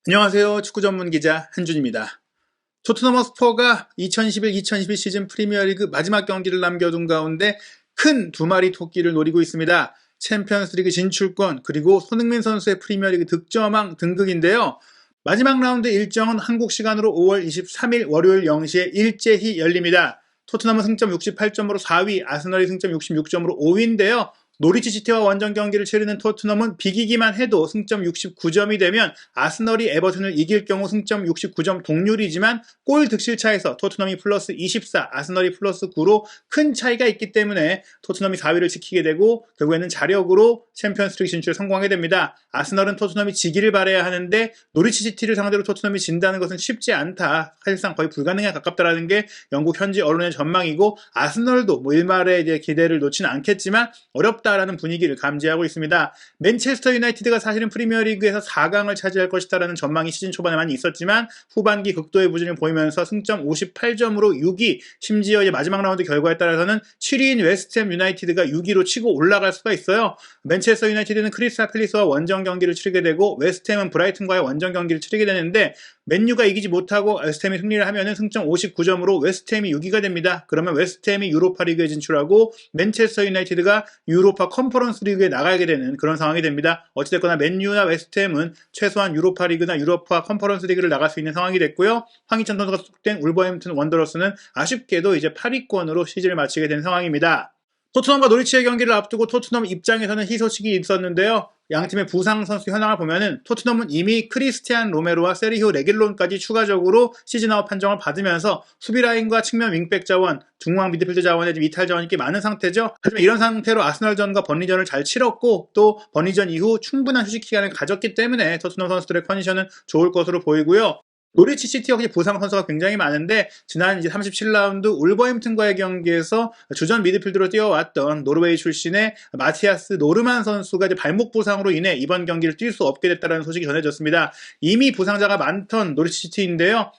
안녕하세요. 축구 전문 기자 한준입니다. 토트넘 허스퍼가 2011-2012 시즌 프리미어리그 마지막 경기를 남겨둔 가운데 큰 두 마리 토끼를 노리고 있습니다. 챔피언스리그 진출권 그리고 손흥민 선수의 프리미어리그 득점왕 등극인데요. 마지막 라운드 일정은 한국 시간으로 5월 23일 월요일 0시에 일제히 열립니다. 토트넘은 승점 68점으로 4위, 아스널이 승점 66점으로 5위인데요. 노리치 시티와 원정 경기를 치르는 토트넘은 비기기만 해도 승점 69점이 되면 아스널이 에버튼을 이길 경우 승점 69점 동률이지만 골 득실차에서 토트넘이 플러스 24, 아스널이 플러스 9로 큰 차이가 있기 때문에 토트넘이 4위를 지키게 되고 결국에는 자력으로 챔피언스리그 진출에 성공하게 됩니다. 아스널은 토트넘이 지기를 바라야 하는데 노리치 시티를 상대로 토트넘이 진다는 것은 쉽지 않다. 사실상 거의 불가능에 가깝다라는 게 영국 현지 언론의 전망이고 아스널도 일말의 이제 기대를 놓지는 않겠지만 어렵다라는 분위기를 감지하고 있습니다. 맨체스터 유나이티드가 사실은 프리미어리그에서 4강을 차지할 것이다라는 전망이 시즌 초반에 많이 있었지만 후반기 극도의 부진을 보이면서 승점 58점으로 6위, 심지어 이제 마지막 라운드 결과에 따라서는 7위인 웨스트햄 유나이티드가 6위로 치고 올라갈 수가 있어요. 맨체스터 유나이티드는 크리스탈 팰리스와 원정 경기를 치르게 되고 웨스트햄은 브라이튼과의 원정 경기를 치르게 되는데 맨유가 이기지 못하고 웨스트햄이 승리를 하면은 승점 59점으로 웨스트햄이 6위가 됩니다. 그러면 웨스트햄이 유로파 리그에 진출하고 맨체스터 유나이티드가 유로파 컨퍼런스 리그에 나가게 되는 그런 상황이 됩니다. 어찌됐거나 맨유나 웨스트햄은 최소한 유로파 리그나 유로파 컨퍼런스 리그를 나갈 수 있는 상황이 됐고요. 황희찬 선수가 소속된 울버햄튼 원더러스는 아쉽게도 이제 8위권으로 시즌을 마치게 된 상황입니다. 토트넘과 노리치의 경기를 앞두고 토트넘 입장에서는 희소식이 있었는데요. 양팀의 부상 선수 현황을 보면은 토트넘은 이미 크리스티안 로메로와 세리히오 레길론까지 추가적으로 시즌아웃 판정을 받으면서 수비 라인과 측면 윙백 자원, 중앙 미드필드 자원에 좀 이탈 자원이 꽤 많은 상태죠. 하지만 이런 상태로 아스널전과 번리전을 잘 치렀고 또 번리전 이후 충분한 휴식 기간을 가졌기 때문에 토트넘 선수들의 컨디션은 좋을 것으로 보이고요. 노리치 시티 역시 부상 선수가 굉장히 많은데 지난 이제 37라운드 울버햄튼과의 경기에서 주전 미드필드로 뛰어왔던 노르웨이 출신의 마티아스 노르만 선수가 이제 발목 부상으로 인해 이번 경기를 뛸 수 없게 됐다는 소식이 전해졌습니다. 이미 부상자가 많던 노리치 시티인데요.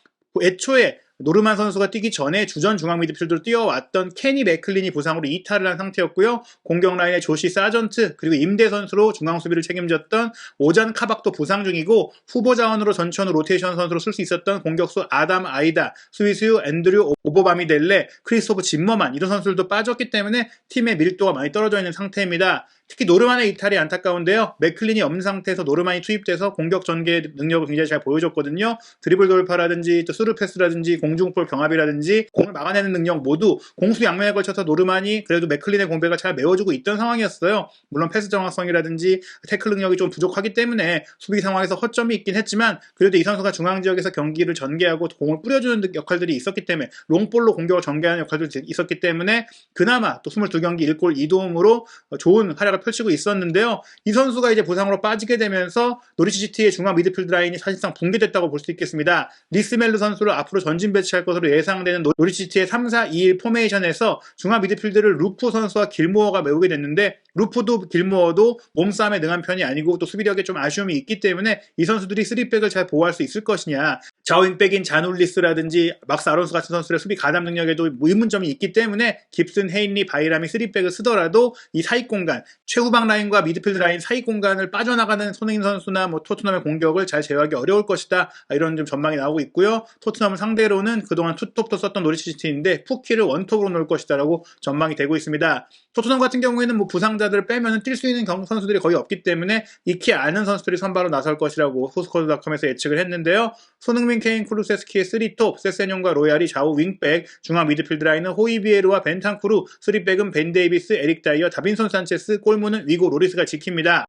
애초에 노르만 선수가 뛰기 전에 주전 중앙 미드필드로 뛰어왔던 케니 맥클린이 부상으로 이탈을 한 상태였고요. 공격 라인의 조시 사전트 그리고 임대 선수로 중앙 수비를 책임졌던 오잔 카박도 부상 중이고 후보 자원으로 전천 로테이션 선수로 쓸 수 있었던 공격수 아담 아이다, 스위스유 앤드류 오버바미델레, 크리스토프 짐머만 이런 선수들도 빠졌기 때문에 팀의 밀도가 많이 떨어져 있는 상태입니다. 특히 노르만의 이탈이 안타까운데요. 맥클린이 없는 상태에서 노르만이 투입돼서 공격 전개 능력을 굉장히 잘 보여줬거든요. 드리블 돌파라든지 또 스루 패스라든지 공중볼 경합이라든지 공을 막아내는 능력 모두 공수 양면에 걸쳐서 노르만이 그래도 맥클린의 공백을 잘 메워주고 있던 상황이었어요. 물론 패스 정확성이라든지 태클 능력이 좀 부족하기 때문에 수비 상황에서 허점이 있긴 했지만 그래도 이 선수가 중앙 지역에서 경기를 전개하고 공을 뿌려주는 역할들이 있었기 때문에 롱볼로 공격을 전개하는 역할도 있었기 때문에 그나마 또 22경기 1골 2도움으로 좋은 활약을 펼치고 있었는데요. 이 선수가 이제 부상으로 빠지게 되면서 노리치 시티의 중앙 미드필드 라인이 사실상 붕괴됐다고 볼 수 있겠습니다. 리스멜르 선수를 앞으로 전진 배치할 것으로 예상되는 노리치 시티의 3-4-2-1 포메이션에서 중앙 미드필드를 루프 선수와 길모어가 메우게 됐는데 루프도 길모어도 몸싸움에 능한 편이 아니고 또 수비력에 좀 아쉬움이 있기 때문에 이 선수들이 3백을 잘 보호할 수 있을 것이냐. 좌윙백인 자놀리스라든지 막스 아론스 같은 선수들의 수비 가담 능력에도 의문점이 있기 때문에 깁슨, 헤인리, 바이람이 3백을 쓰더라도 이 사이 공간, 최후방 라인과 미드필드 라인 사이 공간을 빠져나가는 손흥민 선수나 토트넘의 공격을 잘 제어하기 어려울 것이다. 이런 좀 전망이 나오고 있고요. 토트넘을 상대로는 그동안 투톱도 썼던 노리치 시티인데 푸키를 원톱으로 놓을 것이다라고 전망이 되고 있습니다. 토트넘 같은 경우에는 부상자들을 빼면 뛸 수 있는 선수들이 거의 없기 때문에 익히 아는 선수들이 선발로 나설 것이라고 소스코드닷컴에서 예측을 했는데요. 손흥민, 케인, 쿠루세스키의 3톱, 세세뇽과 로얄이 좌우 윙백, 중앙 미드필드 라인은 호이비에르와 벤탄쿠르, 3백은 벤 데이비스, 에릭 다이어, 다빈손 산체스, 골문은 위고 로리스가 지킵니다.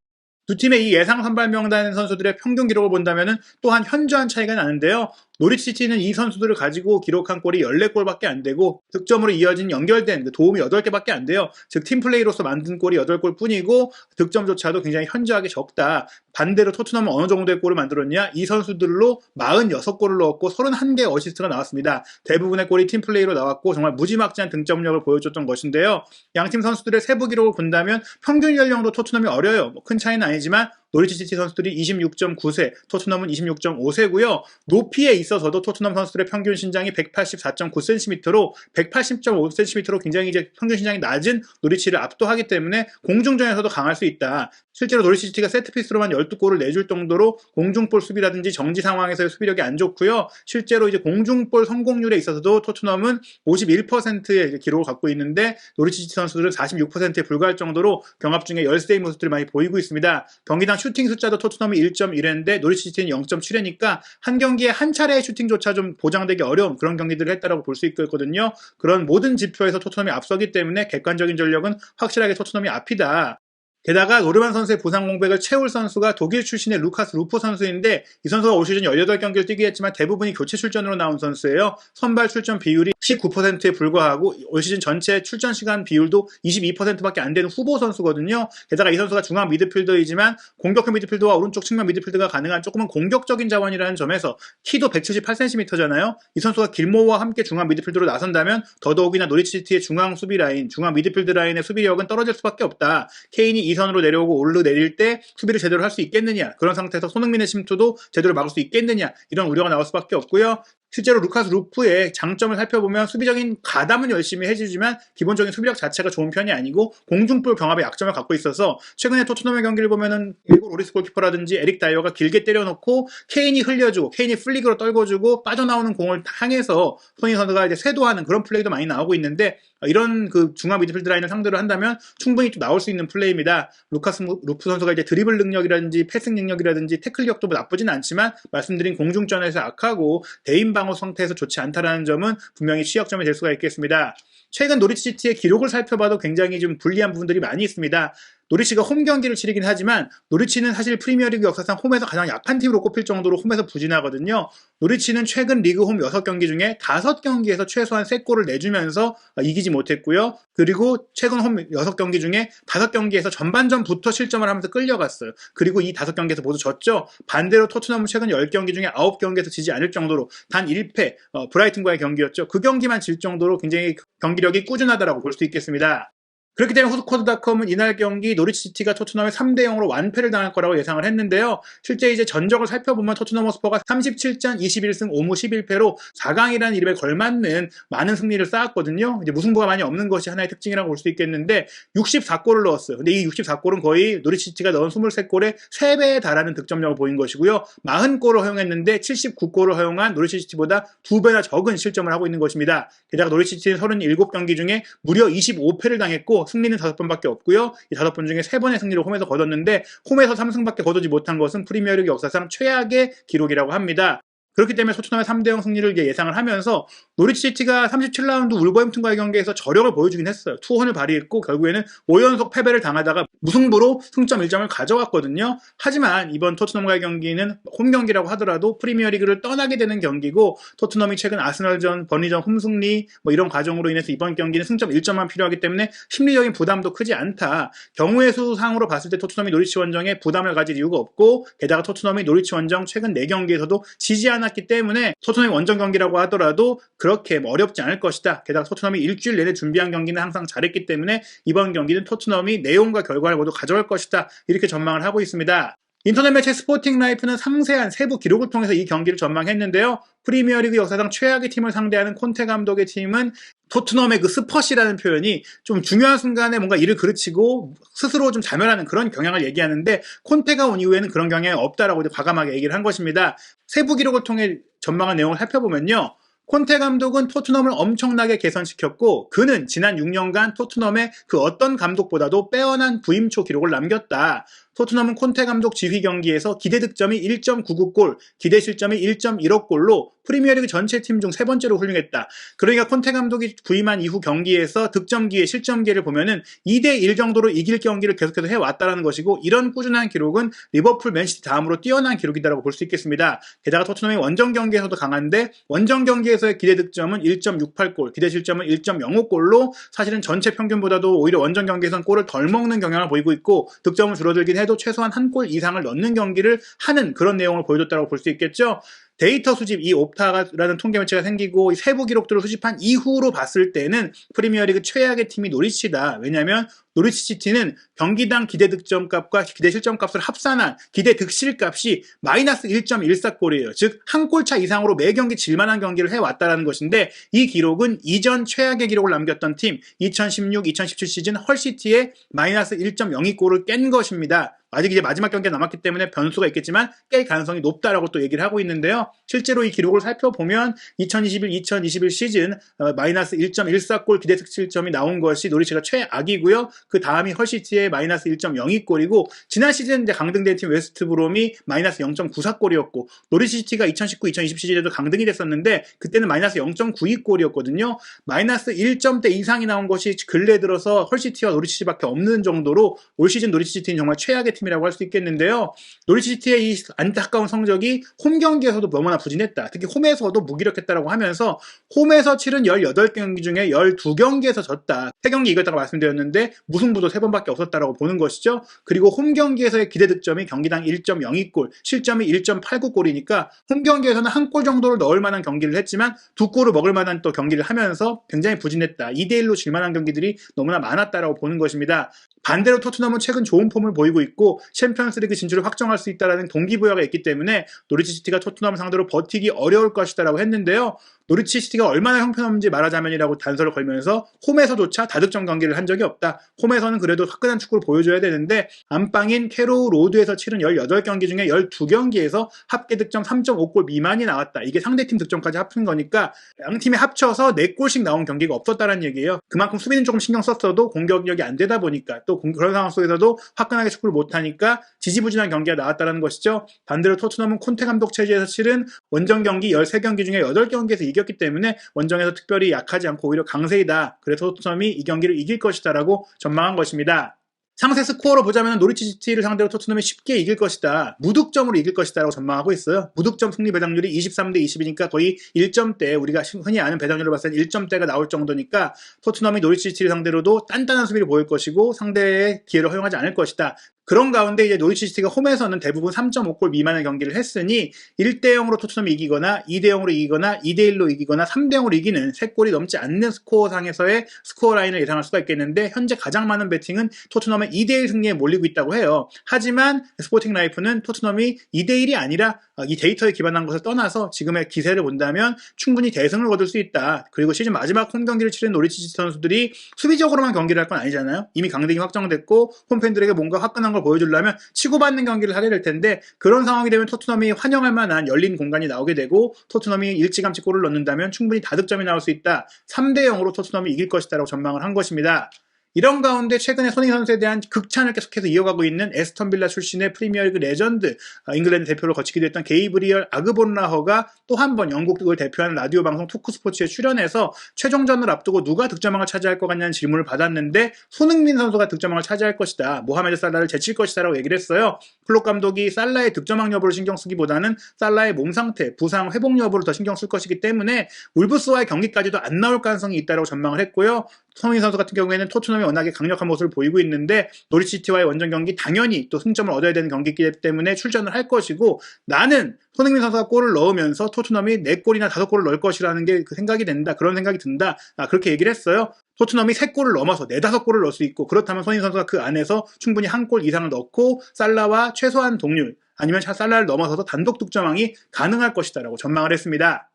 두 팀의 이 예상 선발 명단 선수들의 평균 기록을 본다면 또한 현저한 차이가 나는데요. 노리치 시티는 이 선수들을 가지고 기록한 골이 14골밖에 안 되고 득점으로 이어진 연결된 도움이 8개밖에 안 돼요. 즉 팀플레이로서 만든 골이 8골 뿐이고 득점조차도 굉장히 현저하게 적다. 반대로 토트넘은 어느 정도의 골을 만들었냐? 이 선수들로 46골을 넣었고 31개의 어시스트가 나왔습니다. 대부분의 골이 팀플레이로 나왔고 정말 무지막지한 득점력을 보여줬던 것인데요. 양팀 선수들의 세부 기록을 본다면 평균 연령도 토트넘이 어려요. 큰 차이는 아니지만 노리치 시티 선수들이 26.9세, 토트넘은 26.5세고요. 높이에 있어서도 토트넘 선수들의 평균 신장이 184.9cm로 180.5cm로 굉장히 이제 평균 신장이 낮은 노리치를 압도하기 때문에 공중전에서도 강할 수 있다. 실제로 노리치 시티가 세트피스로만 12골을 내줄 정도로 공중볼 수비라든지 정지 상황에서의 수비력이 안 좋고요. 실제로 이제 공중볼 성공률에 있어서도 토트넘은 51%의 기록을 갖고 있는데 노리치 시티 선수들은 46%에 불과할 정도로 경합 중에 열세인 모습들을 많이 보이고 있습니다. 경기당 슈팅 숫자도 토트넘이 1.1회인데 노리치 시티는 0.7회니까 한 경기에 한 차례의 슈팅조차 좀 보장되기 어려운 그런 경기들을 했다라고 볼 수 있거든요. 그런 모든 지표에서 토트넘이 앞서기 때문에 객관적인 전력은 확실하게 토트넘이 앞이다. 게다가 노르만 선수의 부상 공백을 채울 선수가 독일 출신의 루카스 루프 선수인데 이 선수가 올 시즌 18경기를 뛰게 했지만 대부분이 교체 출전으로 나온 선수예요. 선발 출전 비율이 19%에 불과하고 올 시즌 전체 출전 시간 비율도 22%밖에 안 되는 후보 선수거든요. 게다가 이 선수가 중앙 미드필더이지만 공격형 미드필더와 오른쪽 측면 미드필더가 가능한 조금은 공격적인 자원이라는 점에서 키도 178cm잖아요. 이 선수가 길모어와 함께 중앙 미드필더로 나선다면 더더욱이나 노리치 시티의 중앙 수비 라인, 중앙 미드필드 라인의 수비력은 떨어질 수밖에 없다. 케인이 이 선으로 내려오고 오르내릴 때 수비를 제대로 할 수 있겠느냐, 그런 상태에서 손흥민의 침투도 제대로 막을 수 있겠느냐, 이런 우려가 나올 수밖에 없고요. 실제로 루카스 루프의 장점을 살펴보면 수비적인 가담은 열심히 해주지만 기본적인 수비력 자체가 좋은 편이 아니고 공중볼 경합의 약점을 갖고 있어서 최근에 토트넘의 경기를 보면은 일곱 로리스 골키퍼라든지 에릭 다이어가 길게 때려놓고 케인이 흘려주고 케인이 플릭으로 떨궈주고 빠져나오는 공을 향해서 손흥민 선수가 이제 쇄도하는 그런 플레이도 많이 나오고 있는데 이런 그 중앙 미드필드 라인을 상대로 한다면 충분히 좀 나올 수 있는 플레이입니다. 루카스 루프 선수가 이제 드리블 능력이라든지 패싱 능력이라든지 태클력도 나쁘진 않지만 말씀드린 공중전에서 악하고 대인 방어 상태에서 좋지 않다라는 점은 분명히 취약점이 될 수가 있겠습니다. 최근 노리치 시티의 기록을 살펴봐도 굉장히 좀 불리한 부분들이 많이 있습니다. 노리치가 홈 경기를 치르긴 하지만 노리치는 사실 프리미어리그 역사상 홈에서 가장 약한 팀으로 꼽힐 정도로 홈에서 부진하거든요. 노리치는 최근 리그 홈 6경기 중에 5경기에서 최소한 3골을 내주면서 이기지 못했고요. 그리고 최근 홈 6경기 중에 5경기에서 전반전부터 실점을 하면서 끌려갔어요. 그리고 이 5경기에서 모두 졌죠. 반대로 토트넘은 최근 10경기 중에 9경기에서 지지 않을 정도로 단 1패 브라이튼과의 경기였죠. 그 경기만 질 정도로 굉장히 경기력이 꾸준하다라고 볼 수 있겠습니다. 그렇기 때문에 후스코드닷컴은 이날 경기 노리치 시티가 토트넘에 3대0으로 완패를 당할 거라고 예상을 했는데요. 실제 이제 전적을 살펴보면 토트넘 호스퍼가 37전 21승 5무 11패로 4강이라는 이름에 걸맞는 많은 승리를 쌓았거든요. 이제 무승부가 많이 없는 것이 하나의 특징이라고 볼 수 있겠는데 64골을 넣었어요. 근데 이 64골은 거의 노리치 시티가 넣은 23골의 3배에 달하는 득점력을 보인 것이고요. 40골을 허용했는데 79골을 허용한 노리치 시티보다 2배나 적은 실점을 하고 있는 것입니다. 게다가 노리치 시티는 37경기 중에 무려 25패를 당했고 승리는 5번밖에 없고요. 이 5번 중에 3번의 승리를 홈에서 거뒀는데 홈에서 3승밖에 거두지 못한 것은 프리미어리그 역사상 최악의 기록이라고 합니다. 그렇기 때문에 토트넘의 3대0 승리를 예상을 하면서 노리치 시티가 37라운드 울버햄튼과의 경기에서 저력을 보여주긴 했어요. 투혼을 발휘했고 결국에는 5연속 패배를 당하다가 무승부로 승점 1점을 가져왔거든요. 하지만 이번 토트넘과의 경기는 홈 경기라고 하더라도 프리미어리그를 떠나게 되는 경기고 토트넘이 최근 아스널전, 버니전 홈승리 이런 과정으로 인해서 이번 경기는 승점 1점만 필요하기 때문에 심리적인 부담도 크지 않다. 경우의 수상으로 봤을 때 토트넘이 노리치 원정에 부담을 가질 이유가 없고 게다가 토트넘이 노리치 원정 최근 4경기에서도 지지 않았기 때문에 토트넘이 원정 경기라고 하더라도 그렇게 어렵지 않을 것이다. 게다가 토트넘이 일주일 내내 준비한 경기는 항상 잘했기 때문에 이번 경기는 토트넘이 내용과 결과를 모두 가져갈 것이다. 이렇게 전망을 하고 있습니다. 인터넷 매체 스포팅 라이프는 상세한 세부 기록을 통해서 이 경기를 전망했는데요. 프리미어리그 역사상 최악의 팀을 상대하는 콘테 감독의 팀은 토트넘의 그 스퍼시라는 표현이 좀 중요한 순간에 뭔가 일을 그르치고 스스로 좀 자멸하는 그런 경향을 얘기하는데 콘테가 온 이후에는 그런 경향이 없다라고 과감하게 얘기를 한 것입니다. 세부 기록을 통해 전망한 내용을 살펴보면요. 콘테 감독은 토트넘을 엄청나게 개선시켰고 그는 지난 6년간 토트넘의 그 어떤 감독보다도 빼어난 부임초 기록을 남겼다. 토트넘은 콘테 감독 지휘 경기에서 기대 득점이 1.99골, 기대 실점이 1.15골로 프리미어리그 전체 팀 중 3번째로 훌륭했다. 그러니까 콘테 감독이 부임한 이후 경기에서 득점 기회, 실점 기회를 보면은 2대1 정도로 이길 경기를 계속해서 해왔다는 것이고 이런 꾸준한 기록은 리버풀, 맨시티 다음으로 뛰어난 기록이다라고 볼 수 있겠습니다. 게다가 토트넘이 원정 경기에서도 강한데 원정 경기에서의 기대 득점은 1.68골, 기대 실점은 1.05골로 사실은 전체 평균보다도 오히려 원정 경기에서는 골을 덜 먹는 경향을 보이고 있고 득점은 줄어들긴 해도 최소한 한 골 이상을 넣는 경기를 하는 그런 내용을 보여줬다고 볼 수 있겠죠. 데이터 수집, 이 옵타라는 통계 매체가 생기고 세부 기록들을 수집한 이후로 봤을 때는 프리미어리그 최악의 팀이 노리치다. 왜냐하면 노리치 시티는 경기당 기대 득점값과 기대 실점값을 합산한 기대 득실값이 마이너스 1.14골이에요. 즉 한 골차 이상으로 매 경기 질만한 경기를 해왔다는 것인데, 이 기록은 이전 최악의 기록을 남겼던 팀 2016-2017 시즌 헐시티의 마이너스 1.02골을 깬 것입니다. 아직 이제 마지막 경기가 남았기 때문에 변수가 있겠지만 깰 가능성이 높다라고 또 얘기를 하고 있는데요. 실제로 이 기록을 살펴보면 2021 시즌 마이너스 1.14골 기대 득실점이 나온 것이 노리치가 최악이고요. 그 다음이 헐시티의 마이너스 1.02골이고, 지난 시즌 이제 강등된 팀 웨스트브롬이 마이너스 0.94골이었고, 노리치시티가 2019-2020 시즌에도 강등이 됐었는데 그때는 마이너스 0.92골이었거든요. 마이너스 1점대 이상이 나온 것이 근래 들어서 헐시티와 노리치시티밖에 없는 정도로 올 시즌 노리치시티는 정말 최악의 팀이라고 할 수 있겠는데요. 노리치시티의 이 안타까운 성적이 홈 경기에서도 너무나 부진했다. 특히 홈에서도 무기력했다라고 하면서 홈에서 치른 18경기 중에 12경기에서 졌다. 3경기 이겼다고 말씀드렸는데 무승부도 3번밖에 없었다라고 보는 것이죠. 그리고 홈 경기에서의 기대 득점이 경기당 1.02골, 실점이 1.89골이니까 홈 경기에서는 한 골 정도를 넣을 만한 경기를 했지만 2골을 먹을 만한 또 경기를 하면서 굉장히 부진했다. 2대1로 질 만한 경기들이 너무나 많았다라고 보는 것입니다. 반대로 토트넘은 최근 좋은 폼을 보이고 있고 챔피언스리그 진출을 확정할 수 있다는 동기부여가 있기 때문에 노리치 시티가 토트넘 상대로 버티기 어려울 것이다라고 했는데요. 노리치 시티가 얼마나 형편없는지 말하자면이라고 단서를 걸면서 홈에서조차 다득점 경기를 한 적이 없다. 홈에서는 그래도 화끈한 축구를 보여줘야 되는데 안방인 캐로우 로드에서 치른 18경기 중에 12경기에서 합계 득점 3.5골 미만이 나왔다. 이게 상대팀 득점까지 합친 거니까 양팀이 합쳐서 4골씩 나온 경기가 없었다는 얘기예요. 그만큼 수비는 조금 신경 썼어도 공격력이 안 되다 보니까, 또 그런 상황 속에서도 화끈하게 축구를 못하니까 지지부진한 경기가 나왔다는 것이죠. 반대로 토트넘은 콘테 감독 체제에서 치른 원정 경기 13경기 중에 8경기에서 이겼기 때문에 원정에서 특별히 약하지 않고 오히려 강세이다. 그래서 토트넘이 이 경기를 이길 것이다 라고 전망한 것입니다. 상세 스코어로 보자면 노리치 시티를 상대로 토트넘이 쉽게 이길 것이다. 무득점으로 이길 것이다 라고 전망하고 있어요. 무득점 승리 배당률이 23대 20이니까 거의 1점대, 우리가 흔히 아는 배당률을 봤을 때 1점대가 나올 정도니까 토트넘이 노리치 시티를 상대로도 단단한 수비를 보일 것이고 상대의 기회를 허용하지 않을 것이다. 그런 가운데 이제 노리치 시티가 홈에서는 대부분 3.5골 미만의 경기를 했으니 1대0으로 토트넘이 이기거나 2대0으로 이기거나 2대1로 이기거나 3대0으로 이기는 3골이 넘지 않는 스코어상에서의 스코어 라인을 예상할 수가 있겠는데, 현재 가장 많은 베팅은 토트넘의 2대1 승리에 몰리고 있다고 해요. 하지만 스포팅 라이프는 토트넘이 2대1이 아니라 이 데이터에 기반한 것을 떠나서 지금의 기세를 본다면 충분히 대승을 거둘 수 있다. 그리고 시즌 마지막 홈 경기를 치른 노리치 시티 선수들이 수비적으로만 경기를 할 건 아니잖아요. 이미 강등이 확정됐고 홈팬들에게 뭔가 화끈한 걸 보여주려면 치고받는 경기를 하게 될 텐데, 그런 상황이 되면 토트넘이 환영할 만한 열린 공간이 나오게 되고 토트넘이 일찌감치 골을 넣는다면 충분히 다득점이 나올 수 있다. 3대0으로 토트넘이 이길 것이다 라고 전망을 한 것입니다. 이런 가운데 최근에 손흥민 선수에 대한 극찬을 계속해서 이어가고 있는 에스턴 빌라 출신의 프리미어리그 레전드, 잉글랜드 대표를 거치기도 했던 게이브리얼 아그본라허가 또 한 번 영국을 대표하는 라디오 방송 토크스포츠에 출연해서 최종전을 앞두고 누가 득점왕을 차지할 것 같냐는 질문을 받았는데 손흥민 선수가 득점왕을 차지할 것이다, 모하메드 살라를 제칠 것이다 라고 얘기를 했어요. 클롭 감독이 살라의 득점왕 여부를 신경 쓰기보다는 살라의 몸 상태, 부상, 회복 여부를 더 신경 쓸 것이기 때문에 울브스와의 경기까지도 안 나올 가능성이 있다고 전망을 했고요. 손흥민 선수 같은 경우에는 토트넘이 워낙에 강력한 모습을 보이고 있는데 노리치시티와의 원정 경기 당연히 또 승점을 얻어야 되는 경기이기 때문에 출전을 할 것이고, 나는 손흥민 선수가 골을 넣으면서 토트넘이 4골이나 5골을 넣을 것이라는 게 그 생각이 된다. 그런 생각이 든다. 그렇게 얘기를 했어요. 토트넘이 3골을 넘어서 4, 5골을 넣을 수 있고, 그렇다면 손흥민 선수가 그 안에서 충분히 한 골 이상을 넣고 살라와 최소한 동률, 아니면 살라를 넘어서서 단독 득점왕이 가능할 것이다 라고 전망을 했습니다.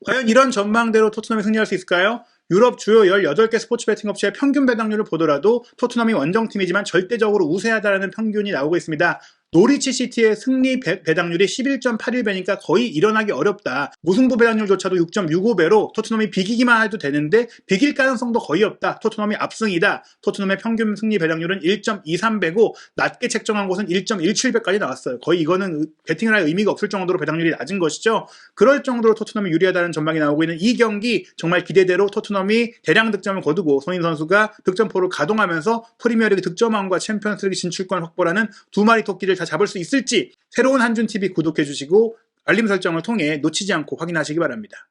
과연 이런 전망대로 토트넘이 승리할 수 있을까요? 유럽 주요 18개 스포츠 베팅 업체의 평균 배당률을 보더라도 토트넘이 원정팀이지만 절대적으로 우세하다는 평균이 나오고 있습니다. 노리치 시티의 승리 배당률이 11.81배니까 거의 일어나기 어렵다. 무승부 배당률조차도 6.65배로 토트넘이 비기기만 해도 되는데 비길 가능성도 거의 없다. 토트넘이 압승이다. 토트넘의 평균 승리 배당률은 1.23배고 낮게 책정한 곳은 1.17배까지 나왔어요. 거의 이거는 배팅을 할 의미가 없을 정도로 배당률이 낮은 것이죠. 그럴 정도로 토트넘이 유리하다는 전망이 나오고 있는 이 경기, 정말 기대대로 토트넘이 대량 득점을 거두고 손흥민 선수가 득점포를 가동하면서 프리미어리그 득점왕과 챔피언스리그 진출권 확보라는 두 마리 토끼를 다 잡을 수 있을지 새로운 한준TV 구독해주시고 알림 설정을 통해 놓치지 않고 확인하시기 바랍니다.